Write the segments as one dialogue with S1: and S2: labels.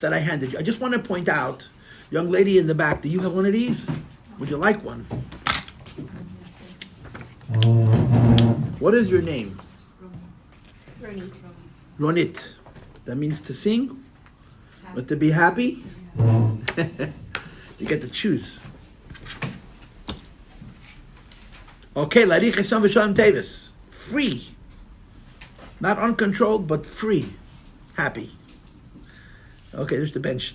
S1: that I handed you. I just want to point out, young lady in the back, do you have one of these? Would you like one? What is your name?
S2: Ronit.
S1: Ronit. That means to sing? Or to be happy? You get to choose. Okay, Larich Hashem v'Shalom Tevis. Free. Not uncontrolled, but free. Happy. Okay, there's the bench.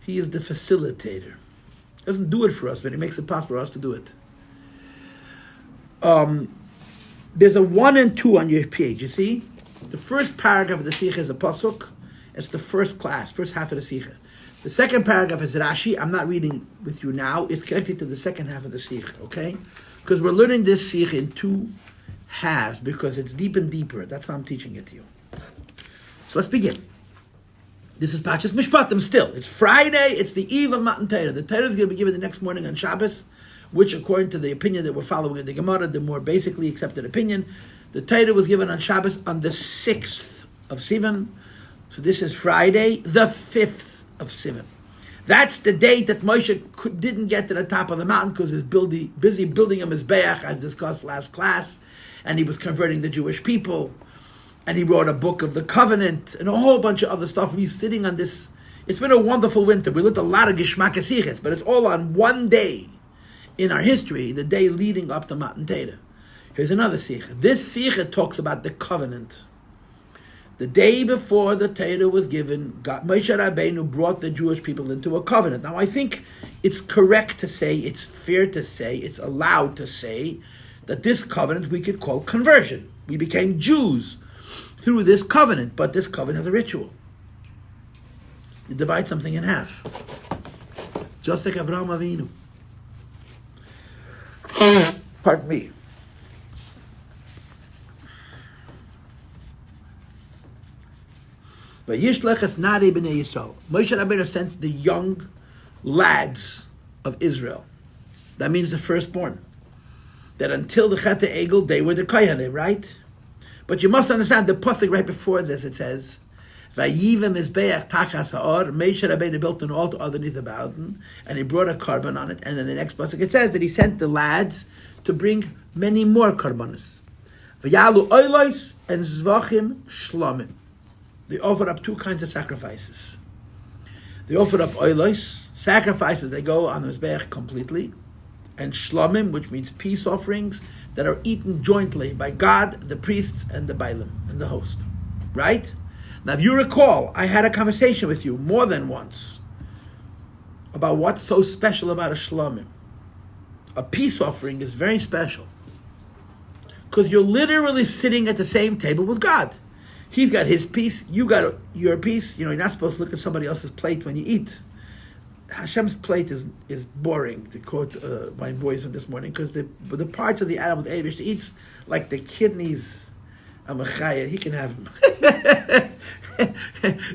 S1: He is the facilitator. Doesn't do it for us, but he makes it possible for us to do it. There's a 1 and 2 on your page, you see? The first paragraph of the Sikha is a pasuk. It's the first class, first half of the Sikha. The second paragraph is Rashi. I'm not reading with you now. It's connected to the second half of the Sikha, okay? Because we're learning this Sikha in 2 halves because it's deep and deeper. That's why I'm teaching it to you. So let's begin. This is Pachas Mishpatim still. It's Friday. It's the eve of Matan Torah. The Torah is going to be given the next morning on Shabbos, which according to the opinion that we're following in the Gemara, the more basically accepted opinion, the Torah was given on Shabbos on the 6th of Sivan. So this is Friday, the 5th of Sivan. That's the date that Moshe didn't get to the top of the mountain because he was busy building a Mizbeach, as discussed last class, and he was converting the Jewish people. And he wrote a book of the covenant and a whole bunch of other stuff. We're sitting on this. It's been a wonderful winter. We learned a lot of Gishmak Asichets, but it's all on one day in our history, the day leading up to Matan Torah. Here's another Sikha. This Sikha talks about the covenant. The day before the Torah was given, Moshe Rabbeinu brought the Jewish people into a covenant. Now, I think it's correct to say, it's fair to say, it's allowed to say that this covenant we could call conversion. We became Jews through this covenant, but this covenant has a ritual. You divide something in half. Just like Avraham Avinu. Pardon me. Vayishlech es nari b'nei Yisrael. Moshe Rabbeinu sent the young lads of Israel. That means the firstborn. That until the Chet Egel, they were the Kohanim, right? But you must understand the pasuk right before this. It says, "Vayiva mizbeach tachas haor." Moshe Rabbeinu built an altar underneath the mountain, and he brought a carbon on it. And then the next pasuk it says that he sent the lads to bring many more carbonos. Vayalu oilos and zvachim shlomim. They offered up 2 kinds of sacrifices. They offered up oilos, sacrifices that go on the mizbeach completely, and shlomim, which means peace offerings, that are eaten jointly by God, the priests, and the Bailim, and the host. Right? Now, if you recall, I had a conversation with you more than once about what's so special about a shlomim. A peace offering is very special because you're literally sitting at the same table with God. He's got his piece, you got your piece. You know, you're not supposed to look at somebody else's plate when you eat. Hashem's plate is boring, to quote my voice from this morning, because the parts of the animal the Eibush eats, like the kidneys, Amachaya, he can have them.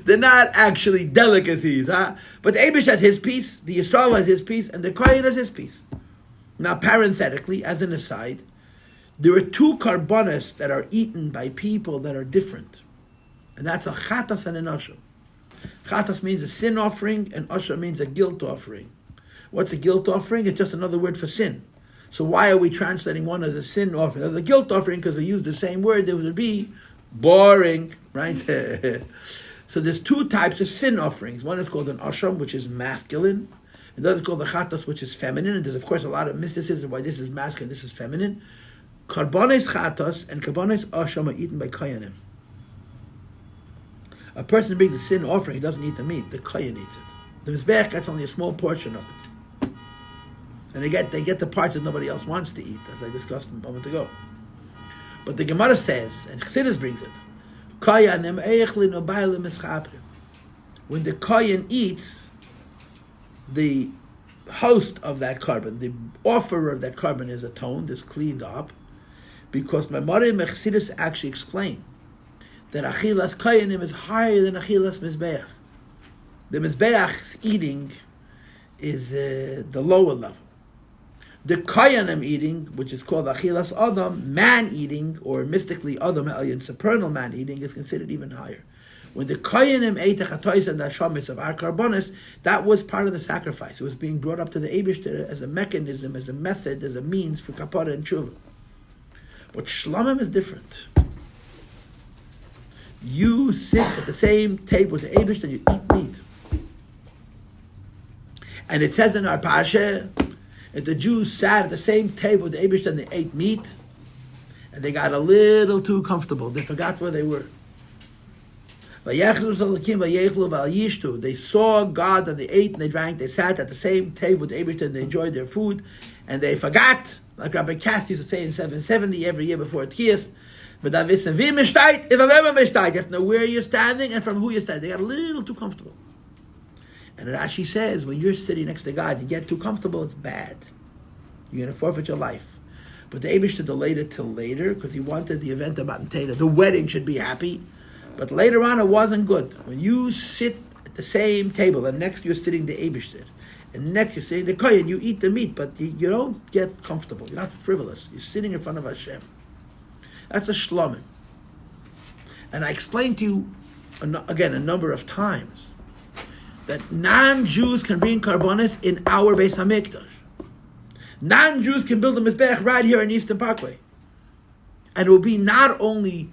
S1: They're not actually delicacies, huh? But the Eibush has his piece, the Yisrael has his piece, and the Kohen has his piece. Now, parenthetically, as an aside, there are 2 karbonos that are eaten by people that are different, and that's a chatas and an asham. Chatas means a sin offering, and Asher means a guilt offering. What's a guilt offering? It's just another word for sin. So why are we translating one as a sin offering? As a guilt offering, because we use the same word, it would be boring, right? So there's 2 types of sin offerings. One is called an Asham, which is masculine. And the other is called the Chatas, which is feminine. And there's, of course, a lot of mysticism why this is masculine, this is feminine. Karbones Chatas and Karbones Asham are eaten by Kohanim. A person brings a sin offering, he doesn't eat the meat, the Kohen eats it. The Mizbeach gets only a small portion of it. And they get the parts that nobody else wants to eat, as I discussed a moment ago. But the Gemara says, and Chassidus brings it, when the Kohen eats, the host of that carbon, the offerer of that carbon is atoned, is cleaned up, because Mamorim and Chassidus actually explain that Achilas Koyanim is higher than Achilas Mizbeach. The Mizbeach's eating is the lower level. The Koyanim eating, which is called Achilas Adam, man eating, or mystically Adam Elyon, supernal man eating, is considered even higher. When the koyanim ate the chatois and the hashamis of our karbonis, that was part of the sacrifice. It was being brought up to the Eibishter as a mechanism, as a method, as a means for kapara and tshuva. But shlamim is different. You sit at the same table with the Eibishter and you eat meat. And it says in our parsha that the Jews sat at the same table with the Eibishter and they ate meat, and they got a little too comfortable. They forgot where they were. They saw God and they ate and they drank. They sat at the same table with the Eibishter and they enjoyed their food, and they forgot, like Rabbi Cass used to say in 770 every year before Tchias, you have to know where you're standing and from who you're standing. They got a little too comfortable. And Rashi says, when you're sitting next to God, you get too comfortable, it's bad. You're going to forfeit your life. But the Eibishter delayed it till later because he wanted the event of Matan Torah. The wedding should be happy. But later on, it wasn't good. When you sit at the same table, and next you're sitting the Eibishter, and next you're sitting the Kohen, you eat the meat, but you don't get comfortable. You're not frivolous. You're sitting in front of Hashem. That's a shlomim. And I explained to you, again, a number of times, that non-Jews can bring karbonis in our Beis HaMikdash. Non-Jews can build a mizbeach right here in Eastern Parkway. And it will be not only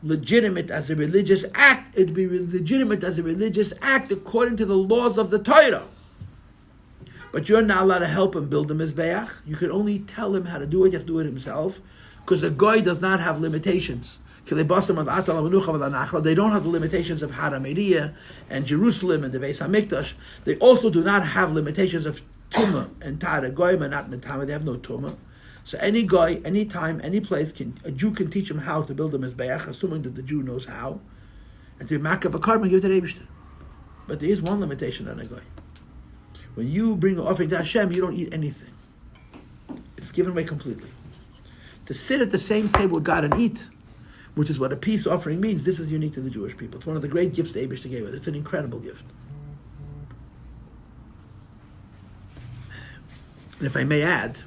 S1: legitimate as a religious act, it will be legitimate as a religious act according to the laws of the Torah. But you're not allowed to help him build a mizbeach. You can only tell him how to do it. He has to do it himself. Because a goy does not have limitations. They don't have the limitations of Haram and Jerusalem and the Beis HaMikdash. They also do not have limitations of Tumah and Tara. Goyim are not Metama, they have no Tumah. So any guy, any time, any place, a Jew can teach him how to build a Mizbeach, assuming that the Jew knows how, and to mark up a carbon, give it to the Eibishter. But there is one limitation on a guy. When you bring an offering to Hashem, you don't eat anything. It's given away completely. To sit at the same table with God and eat, which is what a peace offering means, this is unique to the Jewish people. It's one of the great gifts the Eibishter gave us. It's an incredible gift. And if I may add,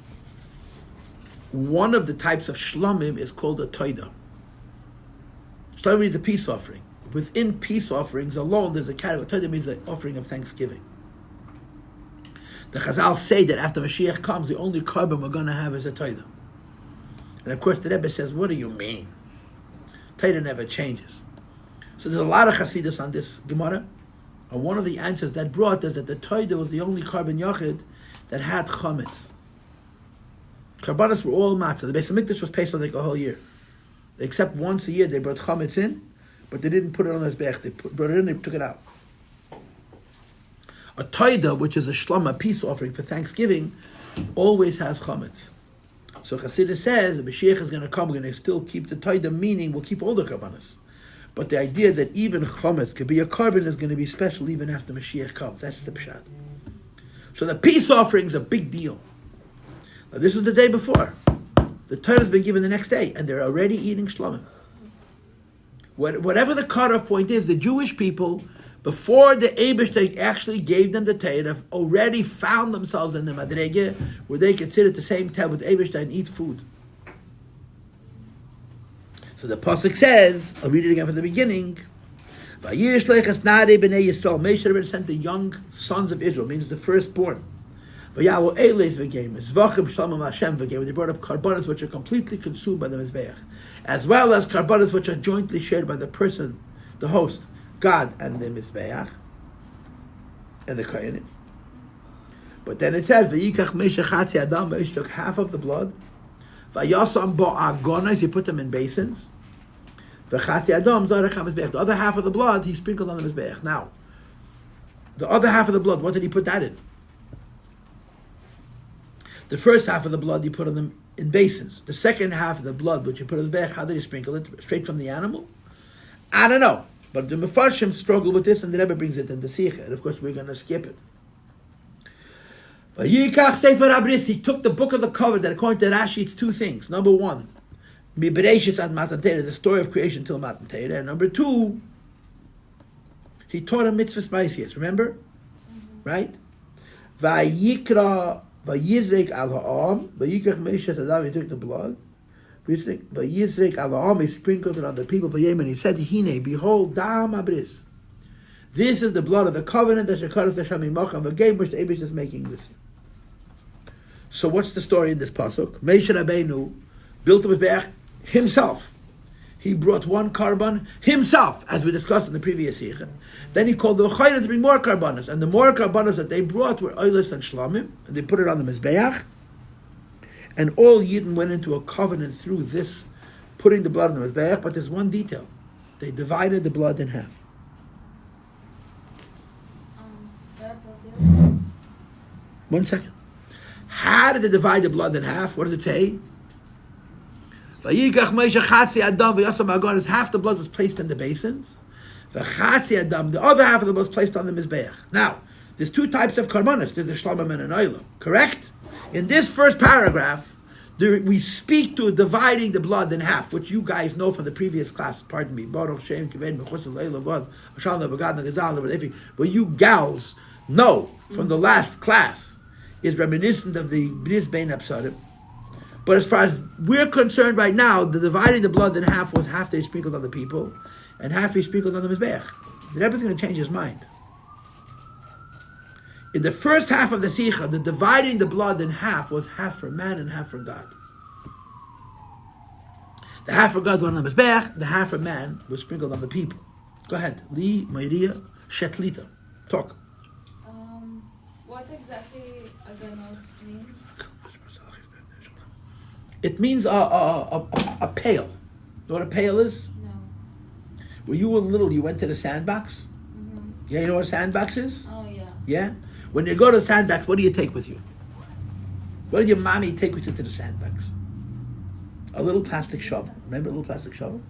S1: one of the types of shlamim is called a toida. Shlamim means a peace offering. Within peace offerings alone, there's a category. Toida means an offering of thanksgiving. The Chazal say that after Mashiach comes, the only carbon we're going to have is a toida. And of course, the Rebbe says, what do you mean? Toida never changes. So there's a lot of Chassidus on this Gemara. And one of the answers that brought is that the toida was the only carbon yachid that had chametz. Karbanos were all matzah. The Beis HaMikdash was Pesach like a whole year. Except once a year they brought chametz in, but they didn't put it on the Mizbeach. They brought it in, they took it out. A toida, which is a shlama, peace offering for Thanksgiving, always has chametz. So Chassidus says, the Mashiach is going to come, we're going to still keep the toida, meaning we'll keep all the karbanos. But the idea that even chametz could be a carbon is going to be special even after Mashiach comes. That's the pshat. So the peace offering is a big deal. Now this is the day before. The Torah has been given the next day, and they're already eating shlamim. Whatever the cutoff point is, the Jewish people, before the Eibishter actually gave them the Torah, already found themselves in the madrege where they could sit at the same table with Eibishter and eat food. So the pasuk says, I'll read it again from the beginning. Moshe Rabbeinu sent the young sons of Israel, means the firstborn. They brought up karbanos which are completely consumed by the Mizbeach, as well as karbanos which are jointly shared by the person, the host, God and the Mizbeach, and the Kohanim. But then it says, Moshe took half of the blood, he put them in basins, the other half of the blood he sprinkled on the Mizbeach. Now, the other half of the blood, what did he put that in? The first half of the blood you put on them in basins. The second half of the blood, which you put on the Mizbeach, how did he sprinkle it? Straight from the animal? I don't know. But the Mefarshim struggle with this, and the Rebbe brings it in the Sikha. And of course, we're going to skip it. He took the book of the cover that, according to Rashi, it's two things. Number one, the story of creation till Matan Torah. And number two, he taught a mitzvah spices. Remember? Right? Vayizrek al ha'am, vayikach Moshe Adam, he took the blood, Vayizrik Avahom, he sprinkled it on the people of Yemen. He said, Hine, behold, Dam Abris. This is the blood of the covenant that Shekaras Hashem Machon, the game which the Abish is making this. So what's the story in this pasuk? Moshe Rabbeinu built the Mizbeach himself. He brought one carbon himself, as we discussed in the previous year. Then he called the Achei to bring more carbonas, and the more carbonas that they brought were oilers and shlamim, and they put it on the Mizbeach. And all Yidden went into a covenant through this, putting the blood on the Mizbeach, but there's one detail. They divided the blood in half. One second. How did they divide the blood in half? What does it say? Is half the blood was placed in the basins. The other half of the blood was placed on the Mizbeach. Now, there's two types of karbonos. There's the shlamim and an oila. Correct? In this first paragraph, we speak to dividing the blood in half, which you guys know from the previous class. Pardon me. What you gals know from the last class is reminiscent of the Bris Bein Apsarim. But as far as we're concerned right now, the dividing the blood in half was half they sprinkled on the people, and half he sprinkled on the Mizbeach. The Rebbe's going to change his mind. In the first half of the Sikha, the dividing the blood in half was half for man and half for God. The half for God went on the Mizbeach, the half for man was sprinkled on the people. Go ahead. Li, Ma'iriya, Shetlita. Talk.
S3: What exactly aganot means?
S1: It means a pail. You know what a pail is?
S3: No.
S1: When you were little, you went to the sandbox?
S3: Mm-hmm.
S1: Yeah, you know what a sandbox is?
S3: Oh, yeah.
S1: Yeah? When you go to the sandbox, what do you take with you? What did your mommy take with you to the sandbox? A little plastic shovel. Remember a little plastic shovel?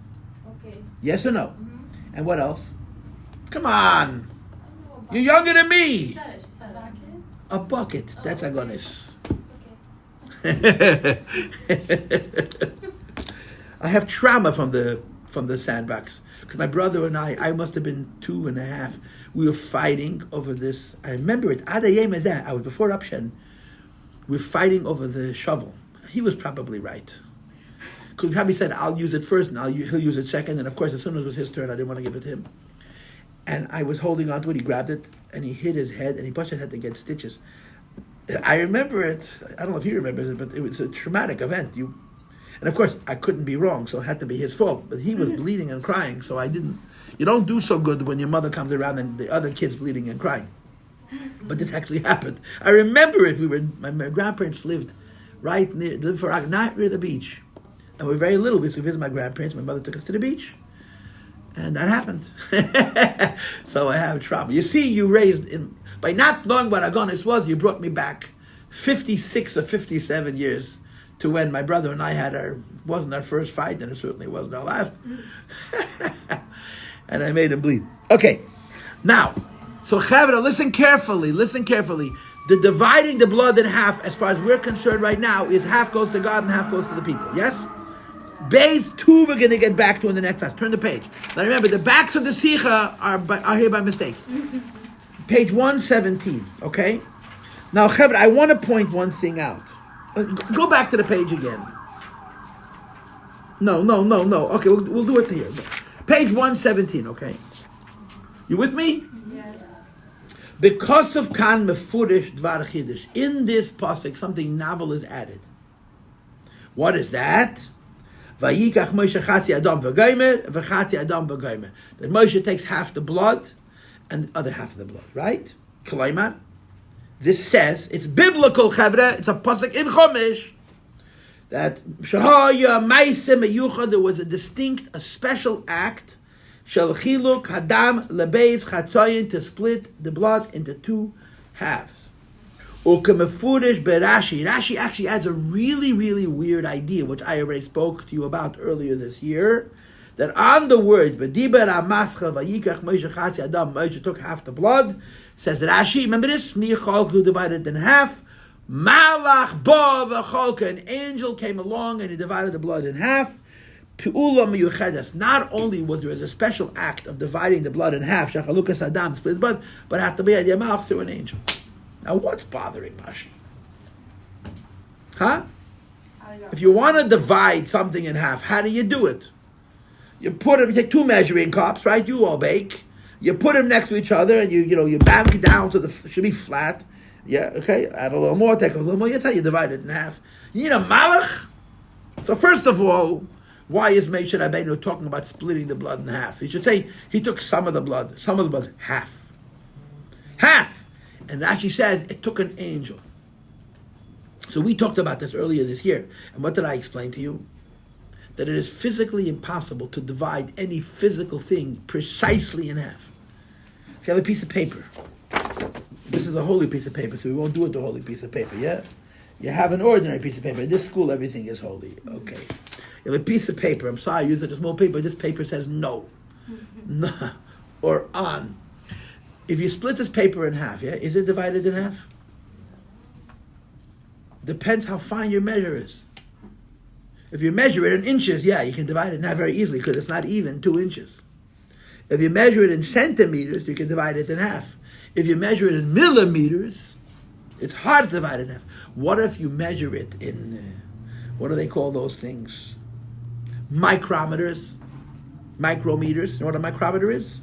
S3: Okay.
S1: Yes or no?
S3: Mm-hmm.
S1: And what else? Come on! You're younger than me!
S3: She said a bucket?
S1: A bucket.
S3: Oh,
S1: That's
S3: okay.
S1: agonis.
S3: Okay.
S1: I have trauma from the sandbox because my brother and I must have been 2.5. We were fighting over this. I remember it. I was before Upshen. We were fighting over the shovel. He was probably right because he probably said, "I'll use it first, and he'll use it second." And of course, as soon as it was his turn, I didn't want to give it to him. And I was holding on to it. He grabbed it and he hit his head and he pushed his head to get stitches. I remember it. I don't know if he remembers it, but it was a traumatic event. And of course, I couldn't be wrong, so it had to be his fault. But he was bleeding and crying, so I didn't. You don't do so good when your mother comes around and the other kid's bleeding and crying. But this actually happened. I remember it. My grandparents lived right near the beach, and we were very little. We used to visit my grandparents. My mother took us to the beach, and that happened. So I have trauma. You see, you raised by not knowing what agonis was, you brought me back 56 or 57 years to when my brother and I wasn't our first fight, and it certainly wasn't our last. And I made him bleed. Okay, now, so Chavra, listen carefully. The dividing the blood in half, as far as we're concerned right now, is half goes to God and half goes to the people. Yes? Beis 2 we're going to get back to in the next class. Turn the page. Now remember, the backs of the Sikha are here by mistake. Page 117, okay? Now, Chavra, I want to point one thing out. Go back to the page again. No. Okay, we'll do it here. Page 117, okay? You with me?
S3: Yes.
S1: Because of Kan Mefurish Dvar Chidush, in this pasuk, something novel is added. What is that? Vayikach Moshe Chatzi Adam v'Gomer, v'Chatzi Adam v'Gomer. That Moshe takes half the blood and the other half of the blood, right? Kalaima. This says, it's biblical, Chavre, it's a pasuk in Chumash, that Shahaya Maise Meyucha, there was a special act, Shel Chiluk Hadam Lebeis Chatzayin, to split the blood into two halves. Ukemefurish Berashi. Rashi actually adds a really, really weird idea, which I already spoke to you about earlier this year, that on the words, B'diber HaMascha Vayikach Moshe Chatzi Adam, Moshe took half the blood, says Rashi, remember this? Michalku divided in half. Malach Ba V'cholka, an angel came along and he divided the blood in half. Pi'ula Miyuchedes. Not only was there a special act of dividing the blood in half, Shachalukas Adam, split the blood, but had to be at Yamach through an angel. Now what's bothering Rashi? Huh?
S3: I
S1: If you want to divide something in half, how do you do it? You take two measuring cups, right? You all bake. You put them next to each other, and you bank it down so it should be flat. Yeah, okay. Add a little more, take a little more. That's how you divide it in half. You need a malach. So first of all, why is Moshe Rabbeinu talking about splitting the blood in half? He should say he took some of the blood, half. And Rashi says it took an angel. So we talked about this earlier this year. And what did I explain to you? That it is physically impossible to divide any physical thing precisely in half. If you have a piece of paper, this is a holy piece of paper, so we won't do it the holy piece of paper, yeah? You have an ordinary piece of paper. In this school, everything is holy. Okay. You have a piece of paper. I'm sorry, I use a small paper. This paper says no. No. Or on. If you split this paper in half, yeah, is it divided in half? Depends how fine your measure is. If you measure it in inches, yeah, you can divide it in half very easily because it's not even 2 inches. If you measure it in centimeters, you can divide it in half. If you measure it in millimeters, it's hard to divide it in half. What if you measure it in, what do they call those things? Micrometers, micrometers. You know what a micrometer is?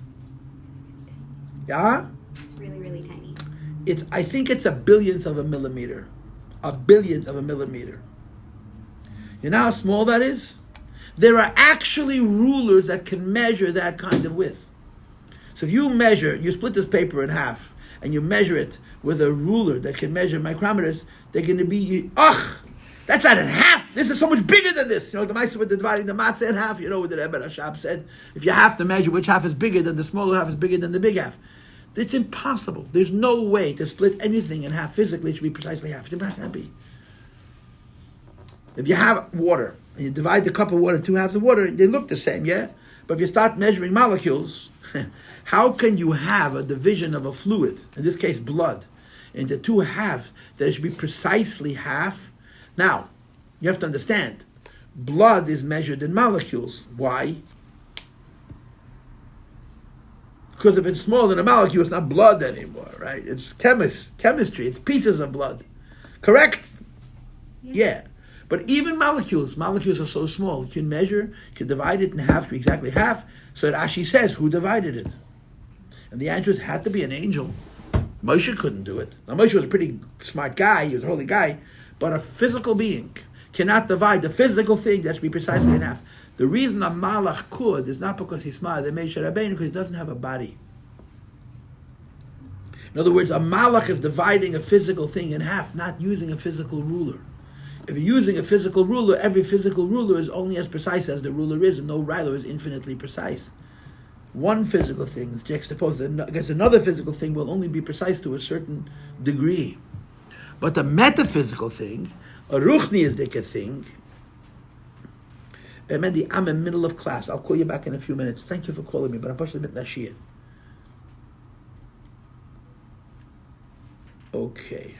S1: Yeah?
S2: It's really, really tiny.
S1: I think it's a billionth of a millimeter. A billionth of a millimeter. You know how small that is? There are actually rulers that can measure that kind of width. So if you split this paper in half, and you measure it with a ruler that can measure micrometers, they're going to be, that's not in half. This is so much bigger than this. The mice with dividing the matzah in half, what the Rebbe Rashab said. If you have to measure which half is bigger, then the smaller half is bigger than the big half. It's impossible. There's no way to split anything in half physically. It should be precisely half. It's not happy. If you have water, and you divide the cup of water in 2 halves of water, they look the same, yeah? But if you start measuring molecules, how can you have a division of a fluid, in this case blood, into 2 halves that it should be precisely half? Now, you have to understand, blood is measured in molecules. Why? Because if it's smaller than a molecule, it's not blood anymore, right? It's chemistry, it's pieces of blood. Correct? Yeah. But even molecules are so small. You can measure, you can divide it in half to be exactly half. So Rashi says, who divided it? And the answer is, it had to be an angel. Moshe couldn't do it. Now Moshe was a pretty smart guy, he was a holy guy, but a physical being cannot divide the physical thing that should be precisely in half. The reason a malach could is not because he's smart, they made Rabbeinu, because he doesn't have a body. In other words, a malach is dividing a physical thing in half, not using a physical ruler. If you're using a physical ruler, every physical ruler is only as precise as the ruler is, and no ruler is infinitely precise. One physical thing is juxtaposed against another physical thing will only be precise to a certain degree. But the metaphysical thing, a ruchniistic thing, Mendy, I'm in the middle of class. I'll call you back in a few minutes. Thank you for calling me, but I'm pushing a bit nashir. Okay.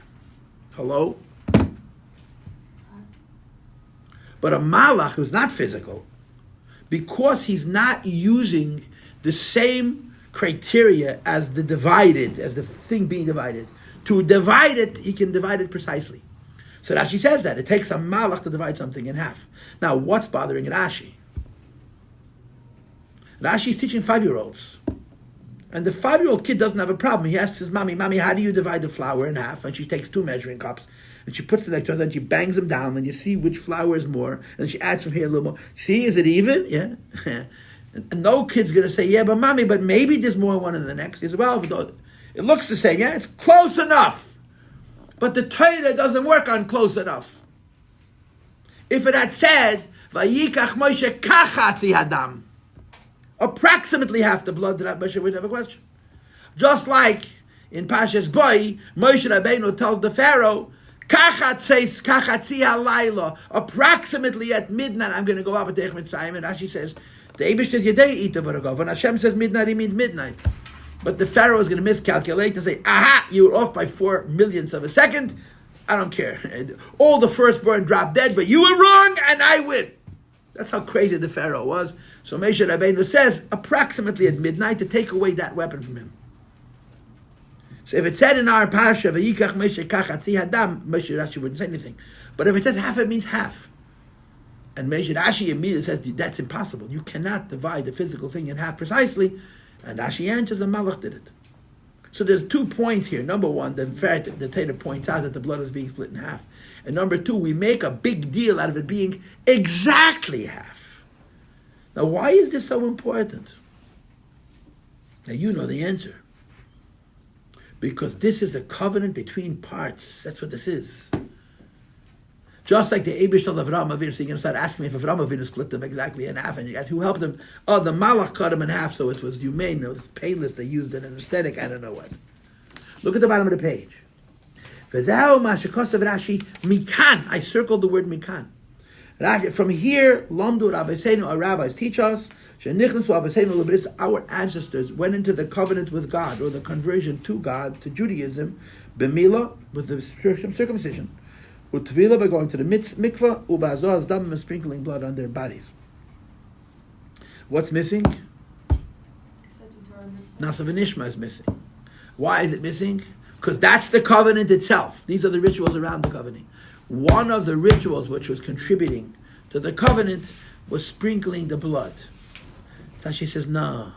S1: Hello? But a malach who's not physical, because he's not using the same criteria as the thing being divided, to divide it, he can divide it precisely. So Rashi says that. It takes a malach to divide something in half. Now, what's bothering Rashi? Rashi is teaching 5-year-olds. And the 5-year-old kid doesn't have a problem. He asks his mommy, how do you divide the flour in half? And she takes 2 measuring cups. And she puts them next to her, and she bangs them down, and you see which flour is more. And she adds from here a little more. See, is it even? Yeah. and no kid's going to say, yeah, but mommy, but maybe there's more one than the next. He says, well, it looks the same. Yeah, it's close enough. But the Torah doesn't work on close enough. If it had said, Vayikach Moshe kachatzi hadam, approximately half the blood, that Moshe would have a question. Just like in Pashas Boy, Moshe Rabbeinu tells the Pharaoh, kachatzi halayla, approximately at midnight, I'm going to go up at Deich Mitzrayim, and Rashi says, the Eibush says, Yedei ita v'ragov. When Hashem says midnight, he means midnight. But the Pharaoh is going to miscalculate and say, aha, you were off by 4 millionths of a second. I don't care. All the firstborn dropped dead, but you were wrong and I win. That's how crazy the Pharaoh was. So Moshe Rabbeinu says, approximately at midnight, to take away that weapon from him. So if it said in our parasha, Vayikach Moshe kachatzi hadam, Moshe Rashi wouldn't say anything. But if it says half, it means half. And Rashi immediately says that's impossible. You cannot divide the physical thing in half precisely. And Rashi answers, and Malach did it. So there's 2 points here. Number one, the fact that the Torah points out that the blood is being split in half. And number two, we make a big deal out of it being exactly half. Now, why is this so important? Now, you know the answer. Because this is a covenant between parts. That's what this is. Just like the Eibush of Avraham Avinu, so you're going to start asking me if Avraham Avinu split them exactly in half, and you ask who helped him. Oh, the Malach cut them in half, so it was humane, it was painless, they used an anesthetic, I don't know what. Look at the bottom of the page. Rashi, Mikan, I circled the word Mikan. From here, Lomdu Rabbeinu, our rabbis teach us, our ancestors went into the covenant with God, or the conversion to God, to Judaism, B'milah, with the circumcision. Utvila by going to the mikvah, ubazaz dam, and sprinkling blood on their bodies. What's missing? Nasa v'nishma is missing. Why is it missing? Because that's the covenant itself. These are the rituals around the covenant. One of the rituals which was contributing to the covenant was sprinkling the blood. So she says, no.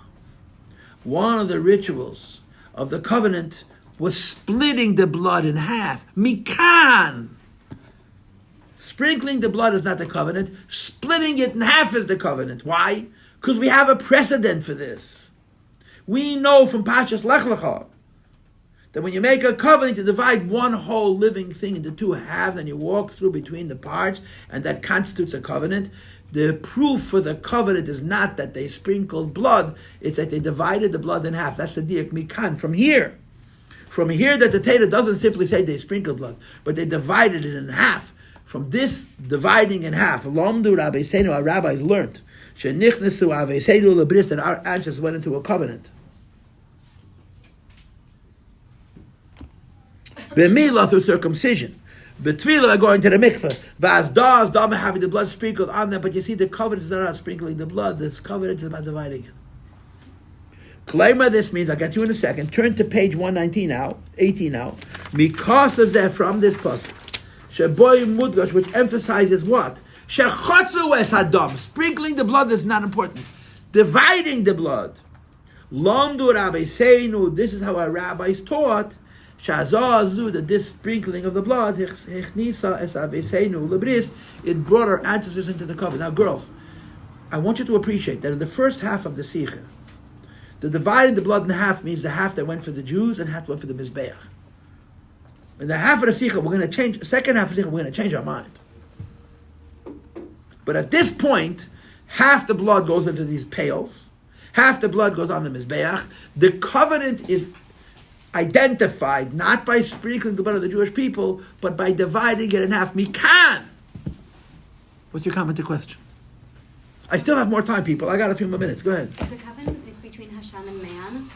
S1: One of the rituals of the covenant was splitting the blood in half. Mikan! Sprinkling the blood is not the covenant. Splitting it in half is the covenant. Why? Because we have a precedent for this. We know from Pashas Lech Lecha that when you make a covenant, you divide one whole living thing into two halves and you walk through between the parts, and that constitutes a covenant. The proof for the covenant is not that they sprinkled blood, it's that they divided the blood in half. That's the diak mikan. From here that the Torah doesn't simply say they sprinkled blood, but they divided it in half. From this dividing in half, Lomdu Rabbeinu, our rabbis learned, Shenichnesu Aveseinu Lebris, that our ancestors went into a covenant. B'milah, through circumcision. B'tvila, going to the mikveh. V'az das, dam, having the blood sprinkled on them. But you see, the covenant is not about sprinkling the blood. This covenant is about dividing it. Klema, this means, I'll get you in a second. Turn to page 119 now, 18 now. Because of that, from this pasuk. Sheboy Mudgash, which emphasizes what? Shechotzu es hadam. Sprinkling the blood is not important. Dividing the blood. Lomdu Rabbeinu, this is how our rabbis taught. Shazazu, that this sprinkling of the blood, Hechnisa es Aveseinu lebris, it brought our ancestors into the covenant. Now, girls, I want you to appreciate that in the first half of the Sikha, the dividing the blood in half means the half that went for the Jews and half that went for the Mizbeach. In the half of the Sikha, we're going to change, second half of the Sikha, we're going to change our mind. But at this point, half the blood goes into these pails, half the blood goes on the Mizbeach. The covenant is identified not by sprinkling the blood of the Jewish people, but by dividing it in half. Mikan! What's your comment or question? I still have more time, people. I got a few more minutes. Go ahead.
S2: If the covenant is between Hashem and man,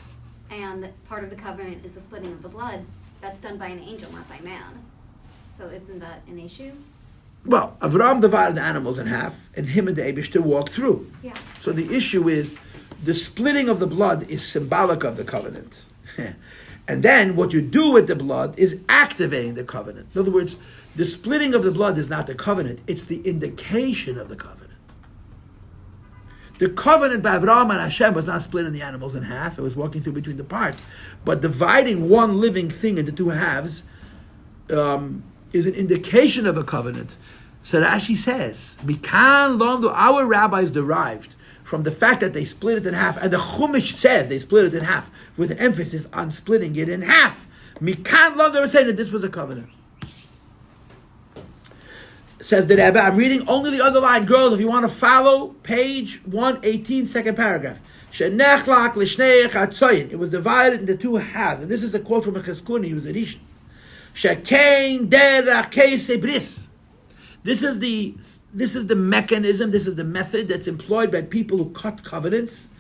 S2: and part of the covenant is the splitting of the blood, that's done by an angel, not by man. So isn't that an issue?
S1: Well, Avraham divided the animals in half, and him and the Eibishter walked through.
S2: Yeah.
S1: So the issue is, the splitting of the blood is symbolic of the covenant. And then what you do with the blood is activating the covenant. In other words, the splitting of the blood is not the covenant, it's the indication of the covenant. The covenant by Avraham and Hashem was not splitting the animals in half, it was walking through between the parts. But dividing one living thing into two halves is an indication of a covenant. So Rashi says, Mikan Lomdu, our rabbis derived from the fact that they split it in half, and the Chumash says they split it in half, with an emphasis on splitting it in half. Mikan Lomdu, they were saying that this was a covenant. Says the Rebbe, I'm reading only the underlined. Girls, if you want to follow, page 118, second paragraph. It was divided into two halves. And this is a quote from a Cheskuni, who's a Rishon. This is the mechanism, this is the method that's employed by people who cut covenants.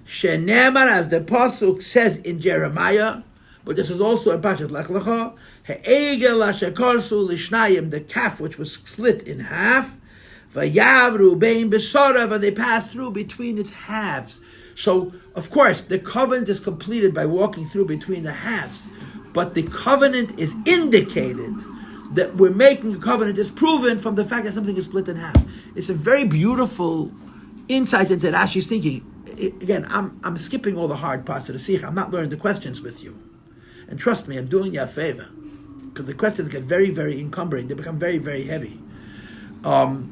S1: Shenemar, as the Pasuk says in Jeremiah, but this is also in Parashat Lech Lecha, the calf which was split in half, and they passed through between its halves. So, of course, the covenant is completed by walking through between the halves, but the covenant is indicated that we're making a covenant is proven from the fact that something is split in half. It's a very beautiful insight into Rashi's thinking. Again, I'm skipping all the hard parts of the Sikha. I'm not learning the questions with you. And trust me, I'm doing you a favor. Because the questions get very, very encumbering. They become very, very heavy. The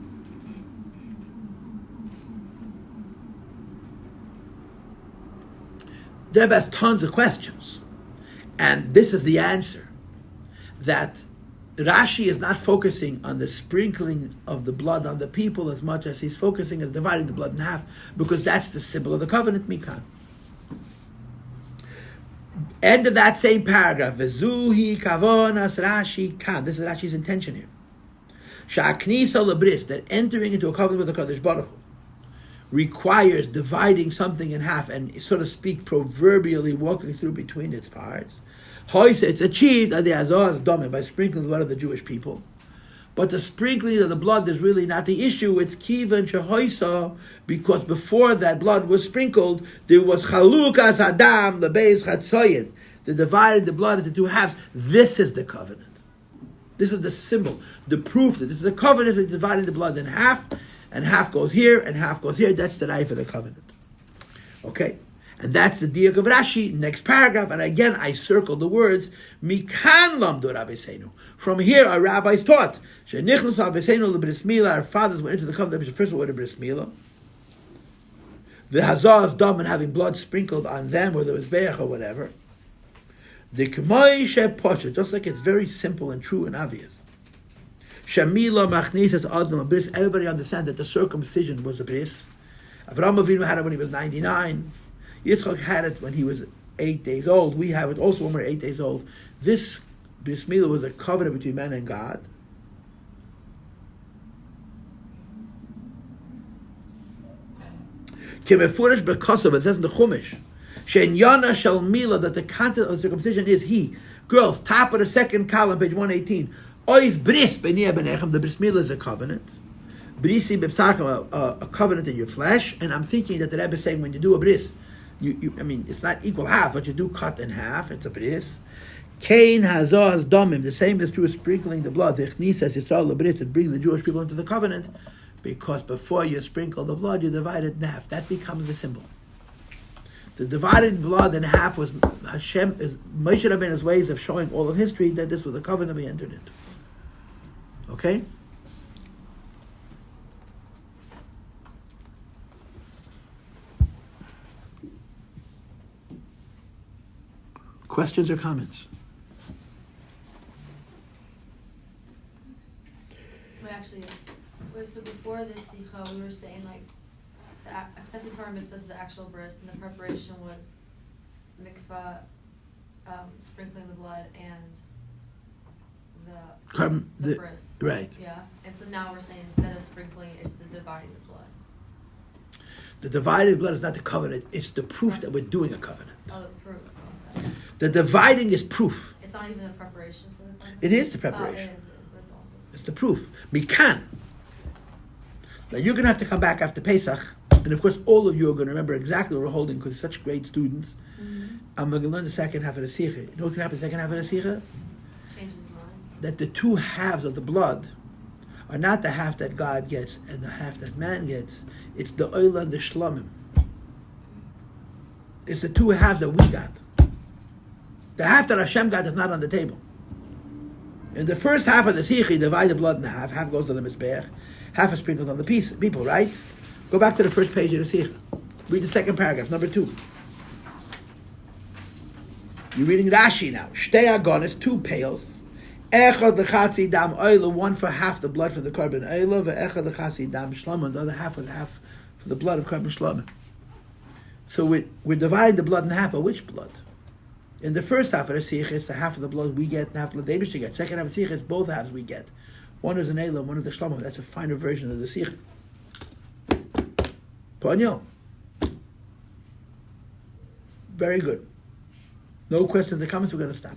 S1: Rebbe has tons of questions. And this is the answer. That Rashi is not focusing on the sprinkling of the blood on the people as much as he's focusing on dividing the blood in half, because that's the symbol of the covenant, Mikan. End of that same paragraph. Vezuhi kavonas Rashi kan. This is Rashi's intention here. Sha'aknisa lebris, that entering into a covenant with the Kadosh Baruch Hu requires dividing something in half and, so to speak, proverbially walking through between its parts. It's achieved at the Azaz Dome by sprinkling the blood of the Jewish people. But the sprinkling of the blood is really not the issue. It's Kivan Shehoisa, because before that blood was sprinkled, there was Chalukas Adam, the Beis Chatzoyed, the dividing the blood into two halves. This is the covenant. This is the symbol, the proof that this is a covenant of dividing the blood in half, and half goes here, and half goes here. That's the knife of the covenant. Okay? And that's the diak of Rashi, next paragraph. And again, I circled the words, Mikan lamdu rabbeinu. From here, our rabbis taught, Shenichnos rabbeinu lebris milah, our fathers went into the covenant, which first of all, the bris milah. The hazaz dam, and having blood sprinkled on them, whether it was beach or whatever. The k'moi sheposhet, just like it's very simple and true and obvious. Shamila machnisas adam bris. Everybody understand that the circumcision was a bris. Avraham Avinu had it when he was 99. Yitzchak had it when he was 8 days old. We have it also when we're 8 days old. This bris milah was a covenant between man and God. Kemefurish b'kasav, it says in the Chumash, she'enyana shel milah, that the content of the circumcision is he. Girls, top of the second column, page 118. Ois bris b'nei b'nechem, the bris milah is a covenant. Brisi b'psachim, a covenant in your flesh. And I'm thinking that the Rebbe is saying when you do a bris, I mean, it's not equal half, but you do cut in half. It's a bris. Kain hazaz domim. The same is true as sprinkling the blood. Echnisas Yisrael lebris, it brings the Jewish people into the covenant, because before you sprinkle the blood, you divide it in half. That becomes the symbol. The divided blood in half was Hashem, is Moshe Rabbeinu's ways of showing all of history that this was a covenant we entered into. Okay. Questions or comments?
S3: Actually, wait, so before this Sikha, we were saying like the accepting Torah mitzvahs is the actual bris, and the preparation was mikvah, sprinkling the blood, and the bris.
S1: Right.
S3: Yeah, and so now we're saying instead of sprinkling, it's the dividing the blood.
S1: The divided blood is not the covenant; it's the proof that we're doing a covenant.
S3: Oh, the proof. Okay.
S1: The dividing is proof.
S3: It's not even the preparation for the thing?
S1: It is the preparation.
S3: Oh, it is.
S1: It's the proof. Mikan. Now you're going to have to come back after Pesach, and of course all of you are going to remember exactly what we're holding because you're such great students. Mm-hmm. I'm going to learn the second half of the Sikha. You know what's going to happen in the second half of the Sikha?
S3: Changes mind.
S1: That the two halves of the blood are not the half that God gets and the half that man gets. It's the oil and the shlomim. It's the two halves that we got. The half that Hashem got is not on the table. In the first half of the Sikha, you divide the blood in half. Half goes to the Mizbeach. Half is sprinkled on the people, right? Go back to the first page of the Sikha. Read the second paragraph, number 2. You're reading Rashi now. Shtei agonis, 2 pails. Echad l'chatzi dam oila, 1 for half the blood for the carbon oila, ve'echad l'chatzi dam shlama, the other half for the blood of carbon shlama. So we're dividing the blood in half, but which blood? In the first half of the Sikha, it's the half of the blood we get and half of the blood the get. Second half of the Sikha, it's both halves we get. One is an Elam, one is the Shlomim. That's a finer version of the Sikha. Ponyo. Very good. No questions or comments, we're going to stop.